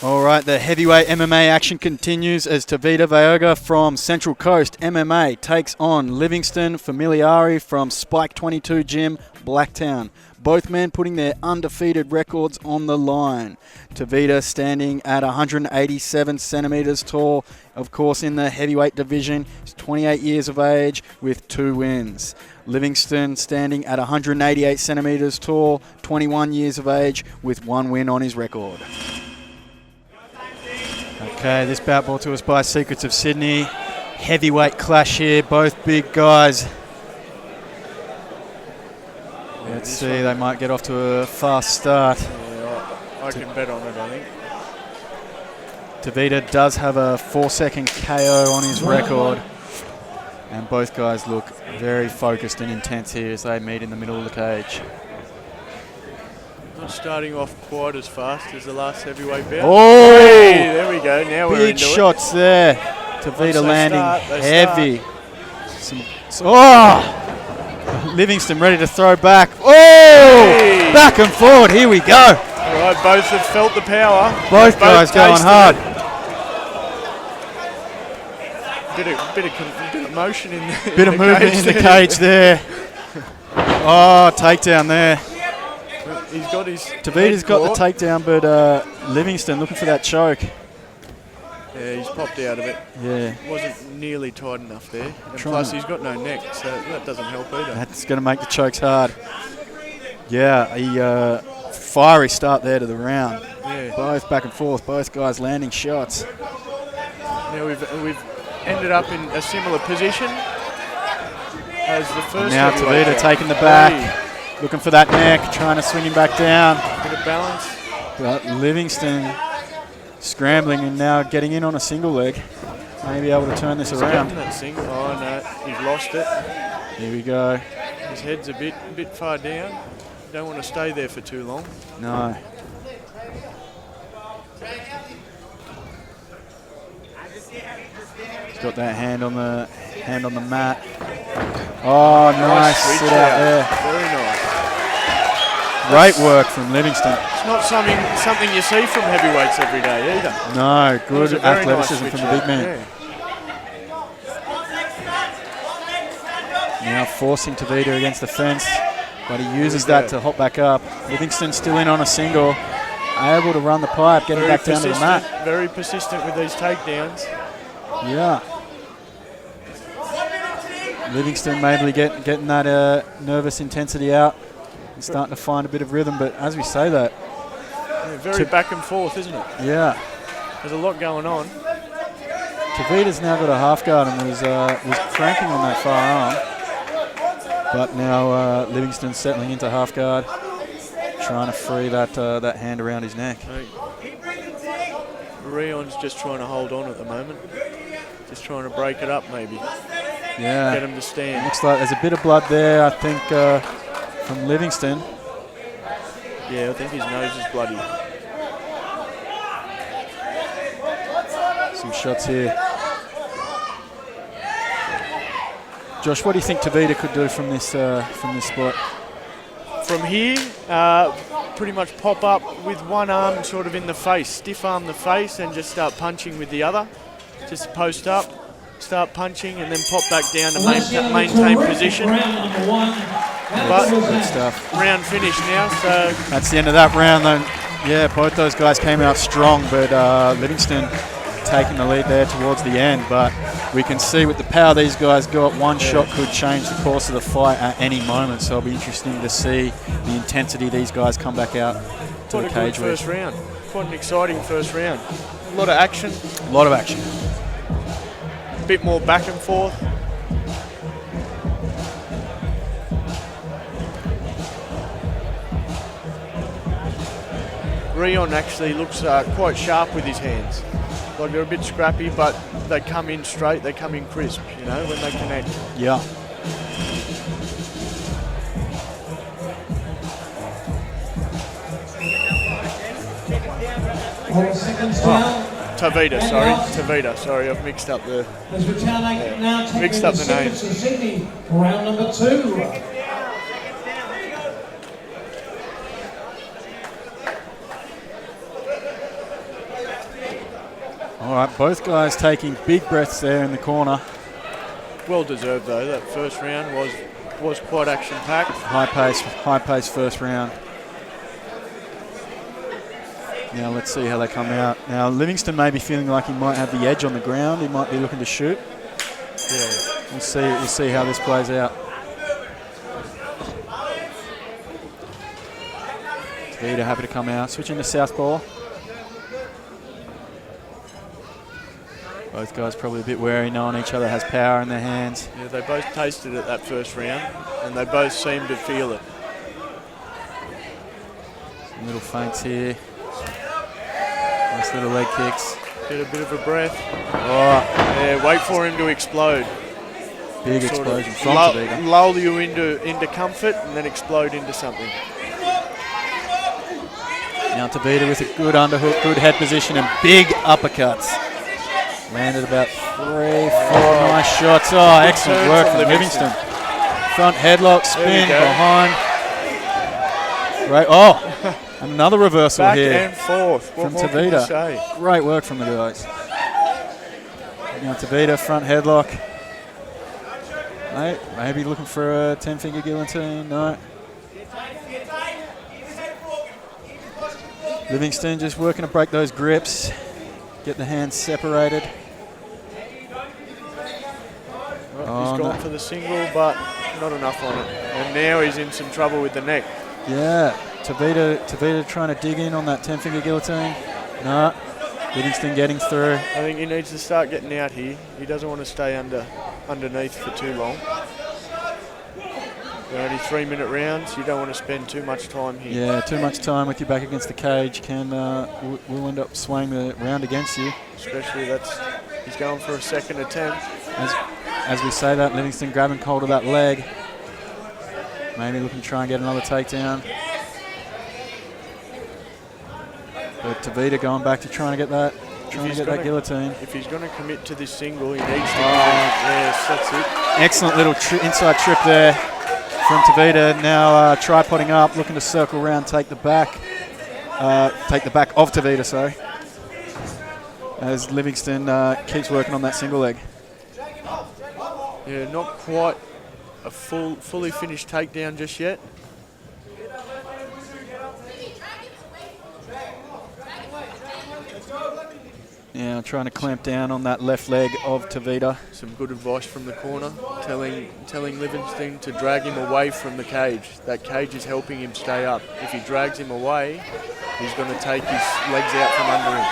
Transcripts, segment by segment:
All right, the heavyweight MMA action continues as Tavita Vaoga from Central Coast MMA takes on Livingston Familiari from Spike 22 Gym, Blacktown. Both men putting their undefeated records on the line. Tavita standing at 187 centimeters tall, of course in the heavyweight division. He's 28 years of age with 2 wins. Livingston standing at 188 centimeters tall, 21 years of age with 1 win on his record. Okay, this bout brought to us by Secrets of Sydney. Heavyweight clash here, both big guys. Let's see, they might get off to a fast start. Yeah, I can bet on it, I think. Tavita does have a 4-second KO on his record. And both guys look very focused and intense here as they meet in the middle of the cage. Not starting off quite as fast as the last heavyweight bout. Oh! Hey, there we go, now we're into big shots there. Tavita landing heavy. Livingston ready to throw back. Oh! Hey. Back and forward, here we go. All right, both have felt the power. Both guys going hard. Bit of motion in the Bit of movement in the cage there. Oh, takedown there. He's got his Tavita's got the takedown, but Livingston looking for that choke. Yeah, he's popped out of it. Yeah. Wasn't nearly tight enough there. And plus, he's got no neck, so that doesn't help either. That's going to make the chokes hard. Yeah, a fiery start there to the round. Yeah. Both back and forth, both guys landing shots. Now we've ended up in a similar position as the first. Now Tavita taking the back. Looking for that neck, trying to swing him back down. Bit of balance. But Livingston scrambling and now getting in on a single leg. Maybe able to turn this around. That single. Oh no, he's lost it. Here we go. His head's a bit far down. Don't want to stay there for too long. No. He's got that hand on the mat. Oh, nice sit out there. Very nice. Great work from Livingston. It's not something you see from heavyweights every day either. No, good athleticism nice from the big man. Yeah. Now forcing Tavita against the fence, but he uses that to hop back up. Livingston still in on a single, able to run the pipe, getting back down to the mat. Very persistent with these takedowns. Yeah. Livingston maybe getting that nervous intensity out and starting to find a bit of rhythm, but as we say that... Yeah, very back and forth, isn't it? Yeah. There's a lot going on. Tavita's now got a half guard and was cranking on that far arm. But now Livingston's settling into half guard, trying to free that hand around his neck. Rion's just trying to hold on at the moment. Just trying to break it up maybe. Yeah. Get him to stand. Looks like there's a bit of blood there, I think, from Livingston. Yeah, I think his nose is bloody. Some shots here. Josh, what do you think Tavita could do from this spot? From here, pretty much pop up with one arm sort of in the face, stiff arm the face and just start punching with the other. Just post up, start punching and then pop back down to maintain position. But good stuff. Round finished now, so... That's the end of that round though. Yeah, both those guys came out strong, but Livingston taking the lead there towards the end. But we can see with the power these guys got, one shot could change the course of the fight at any moment. So it'll be interesting to see the intensity these guys come back out to the cage with. First round. Quite an exciting first round. A lot of action. A lot of action. A bit more back and forth. Rion actually looks quite sharp with his hands. Like they're a bit scrappy, but they come in straight, they come in crisp, you know, when they connect. Yeah. Tavita, sorry, I've mixed up the names. Round number 2. All right, both guys taking big breaths there in the corner. Well deserved though. That first round was quite action packed. High pace first round. Now let's see how they come out. Now Livingston may be feeling like he might have the edge on the ground. He might be looking to shoot. Yeah. We'll see how this plays out. Tavita happy to come out. Switching to southpaw. Both guys probably a bit wary, knowing each other has power in their hands. Yeah, they both tasted it that first round, and they both seemed to feel it. Some little feints here. Nice little leg kicks. Get a bit of a breath. Oh, Yeah, wait for him to explode. big Sort of explosion from Tavita. lull you into comfort and then explode into something. Now Tavita with a good underhook, good head position, and big uppercuts. Landed about 3, 4 nice shots. Oh, excellent turn work from from Livingston. Front headlock, spin, There we go. behind. Right, oh, and another reversal Back here and forth. What from more can you Tavita. say? Great work from the guys. Now Tavita, front headlock. Mate, maybe looking for a 10-finger guillotine. No. Livingston just working to break those grips. Get the hands separated. Well, he's gone for the single, but not enough on it. And now he's in some trouble with the neck. Yeah, Tavita trying to dig in on that 10-finger guillotine. No, Livingston getting through. I think he needs to start getting out here. He doesn't want to stay underneath for too long. They're only 3-minute rounds. You don't want to spend too much time here. Yeah, too much time with your back against the cage will end up swaying the round against you. Especially he's going for a second attempt. As we say that, Livingston grabbing hold of that leg. Maybe looking to try and get another takedown. But Tavita going back to trying to get that guillotine. If he's going to commit to this single, he needs to. Yes, that's it. Excellent little inside trip there from Tavita. Now tripoding up, looking to circle around, take the back of Tavita, sorry. As Livingston keeps working on that single leg. Yeah, not quite a fully finished takedown just yet. Yeah, trying to clamp down on that left leg of Tavita. Some good advice from the corner, telling Livingston to drag him away from the cage. That cage is helping him stay up. If he drags him away, he's going to take his legs out from under him.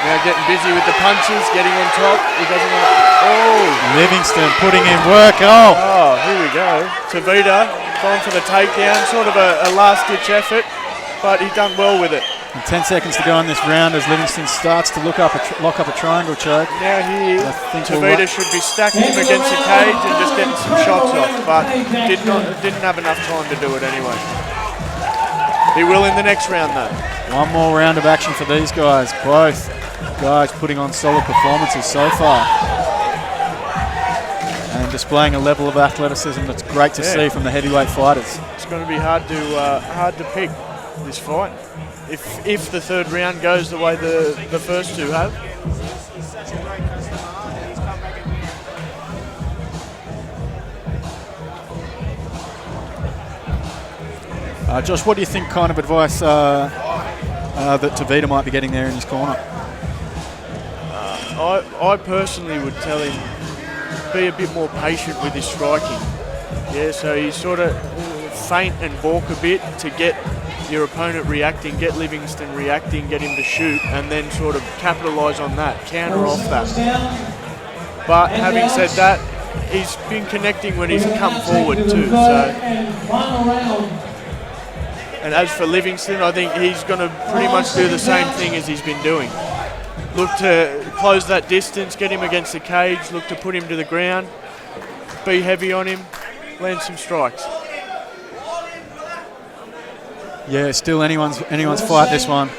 Now getting busy with the punches, getting on top. He doesn't want to. Oh! Livingston putting in work. Oh! Oh, here we go. Tavita going for the takedown, sort of a last-ditch effort, but he's done well with it. And 10 seconds to go in this round as Livingston starts to lock up a triangle choke. Now here, I think Tavita should be stacking him against the cage and just getting some shots off, but didn't have enough time to do it anyway. He will in the next round though. One more round of action for these guys. Both guys putting on solid performances so far. And displaying a level of athleticism that's great to see from the heavyweight fighters. It's going to be hard to pick this fight. If the third round goes the way the first two have. Josh, what do you think kind of advice that Tavita might be getting there in his corner? I personally would tell him be a bit more patient with his striking. Yeah, so he sort of feint and balk a bit to get your opponent reacting, get Livingston reacting, get him to shoot, and then sort of capitalise on that, counter off that. But having said that, he's been connecting when he's come forward too. So. And as for Livingston, I think he's going to pretty much do the same thing as he's been doing. Look to close that distance, get him against the cage, look to put him to the ground, be heavy on him, land some strikes. Yeah, still anyone's fight, this one.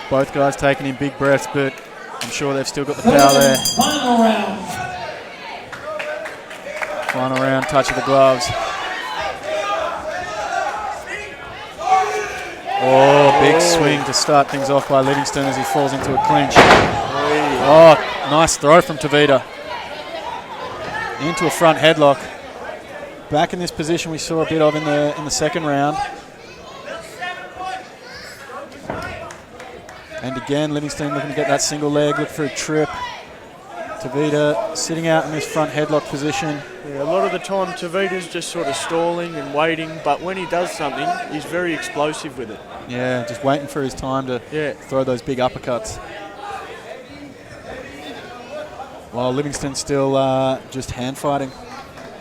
Both guys taking in big breaths, but I'm sure they've still got the power there. Final round, touch of the gloves. Oh, Big swing to start things off by Livingston as he falls into a clinch. Oh, nice throw from Tavita. Into a front headlock. Back in this position we saw a bit of in the second round. And again, Livingston looking to get that single leg, look for a trip. Tavita sitting out in this front headlock position. Yeah, a lot of the time Tavita's just sort of stalling and waiting, but when he does something, he's very explosive with it. Yeah, just waiting for his time to throw those big uppercuts. While Livingston's still just hand fighting.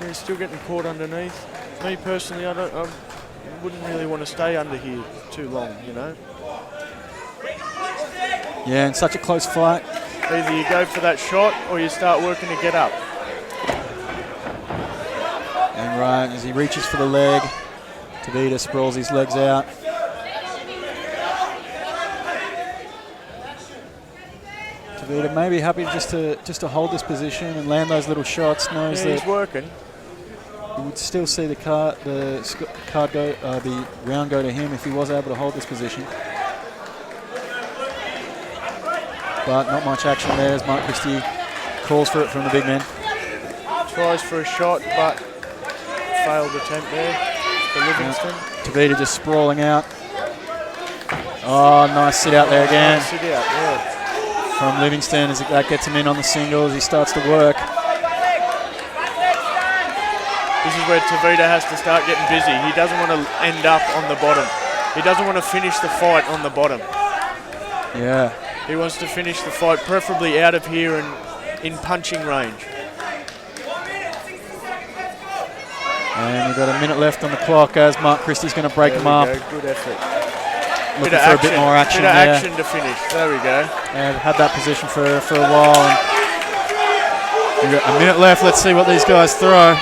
Yeah, he's still getting caught underneath. Me personally, I wouldn't really want to stay under here too long, you know. Yeah, in such a close fight. Either you go for that shot or you start working to get up. And right as he reaches for the leg, Tavita sprawls his legs out. Tavita may be happy just to hold this position and land those little shots. Knows that he's working. He would still see the round go to him if he was able to hold this position. But not much action there as Mark Christie calls for it from the big man. Tries for a shot, but failed attempt there for Livingston. Tavita just sprawling out. Oh, nice sit out there again. Nice sit out, yeah. From Livingston as that gets him in on the singles. He starts to work. This is where Tavita has to start getting busy. He doesn't want to end up on the bottom. He doesn't want to finish the fight on the bottom. Yeah. He wants to finish the fight preferably out of here and in punching range. And we've got a minute left on the clock as Mark Christie's going to break him up. Good effort. Looking for a bit more action there. Bit of action to finish. There we go. And had that position for a while. And we've got a minute left. Let's see what these guys throw. A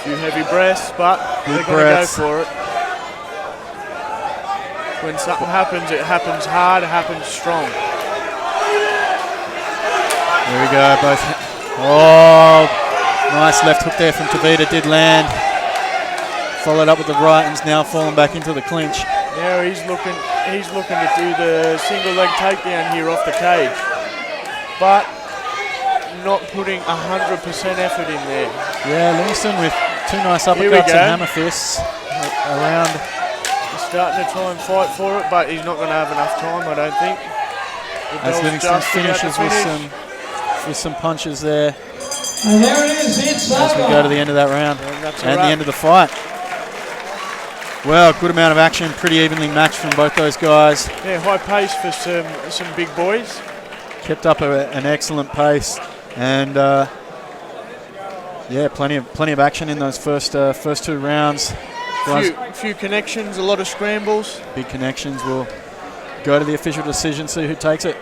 few heavy breaths, but they're going to go for it. When something happens, it happens hard, it happens strong. There we go, both. Oh, nice left hook there from Tavita, did land. Followed up with the right and's now fallen back into the clinch. Now he's looking to do the single leg takedown here off the cage. But not putting 100% effort in there. Yeah, Livingston with two nice uppercuts and hammer fists around. He's starting to try and fight for it, but he's not going to have enough time, I don't think. As Livingston finishes with some punches there. And there it is, it's as we go to the end of that round and the end of the fight. Well, good amount of action, pretty evenly matched from both those guys. Yeah, high pace for some big boys. Kept up an excellent pace, and yeah, plenty of action in those first two rounds. Few connections, a lot of scrambles. Big connections. We'll go to the official decision, see who takes it.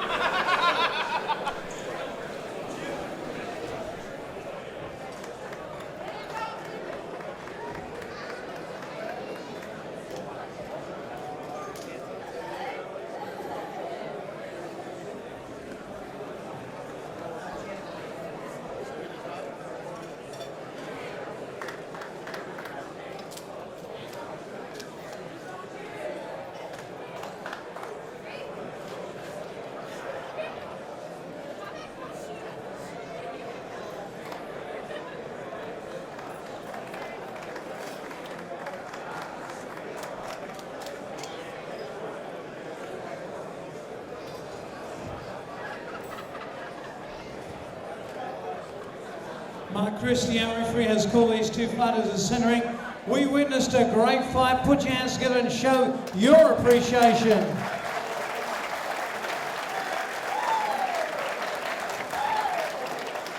Mark Christie, our referee, has called these two fighters as centering. We witnessed a great fight. Put your hands together and show your appreciation.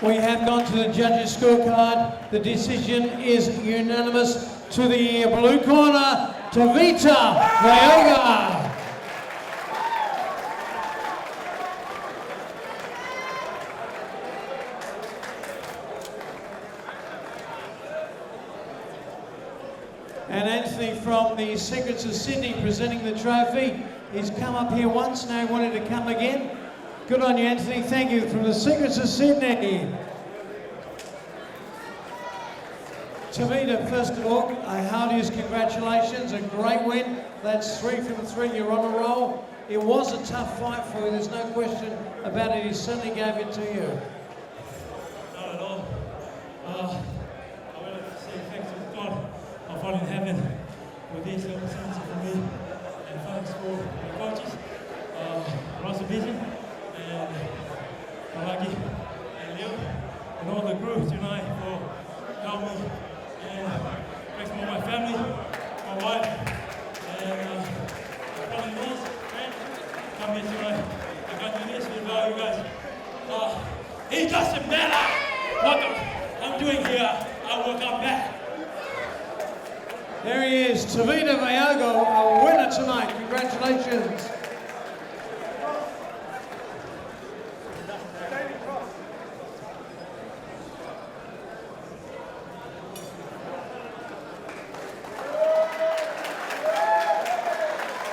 We have gone to the judges' scorecard. The decision is unanimous to the blue corner, Tavita Vaoga. And Anthony from the Secrets of Sydney presenting the trophy. He's come up here once, now he wanted to come again. Good on you, Anthony. Thank you from the Secrets of Sydney. Tavita, first of all, heartiest congratulations, a great win. That's 3 from 3, you're on a roll. It was a tough fight for you, there's no question about it. He certainly gave it to you. Not at all. I would like to say thanks to God for falling in heaven with these opportunities for me, and thanks for the coaches, Ross Vision, and Malaki, and Leo, and all the groups tonight for helping me. And thanks for my family, my wife, and my family friends. Come here tonight. I got to do this without you guys. It doesn't matter what I'm doing here. I will come back. There he is, Tavita Vaoga, a winner tonight. Congratulations.